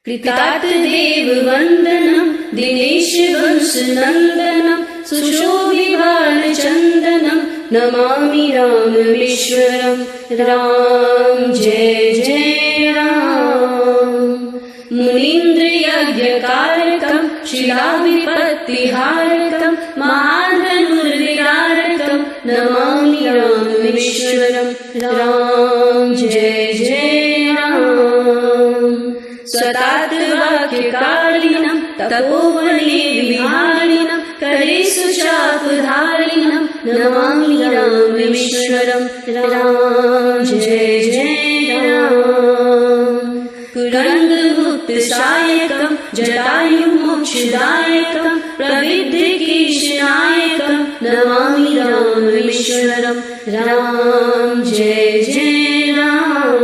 कृतार्थदेववन्दनं दिनेशवंशनन्दनं सुशोभिबालचन्दनं नमामि राममीश्वरं। राम जय जय राम। मुनीन्द्रयज्ञकारकं शिलाविपत्तिहारकं महाधनुर्विदारकं नमामि राममीश्वरं। राम जय जय राम। स्वतात्वाक्यकारिणं तपोवने विहारिणं करेषु चापधारिणं नमामि राममीश्वरं। राम जय जय राम। कुरङ्गमुक्तसायकं जटायुमोक्षदायकं प्रविद्धिकीर्षनायकं नमामि राममीश्वरं। राम जय जय राम।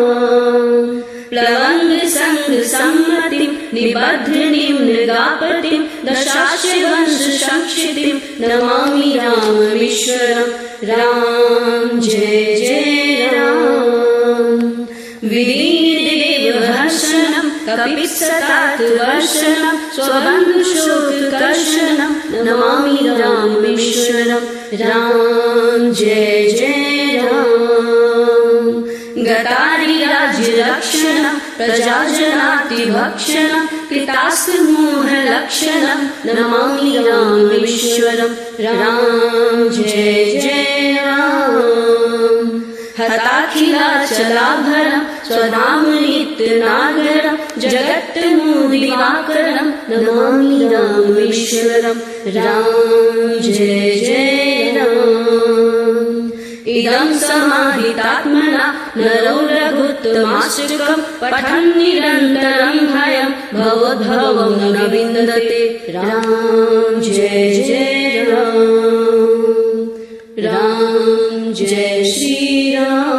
प्लवङ्गसङ्गसम्मतिं निबद्धनिम्नगापतिं दशाश्ववंशसंक्षितिं नमामि राममीश्वरं। राम जय जय राम। विदीर्देवहर्षणं कपित्सतात्वर्षणं स्वबन्धुशोककर्षणं नमामि राममीश्वरं। राम जय जय राम। गतारिराज्यरक्षणं प्रजाजनातिभक्षणं कृतास्तमोहलक्षणं नमामि राममीश्वरं। राम जय जय राम। हताखिलाचलाभरं स्वधामनित्यनागरं जगत्तमोदिवाकरं नमामि राममीश्वरं। राम जय जय राम। इदं समाहितात्मना नरो रघुत्तमाश्रितं पठन् निरन्तरं भयं भवोद्भवं न विन्दते। राम जय जय राम। राम जय श्री राम।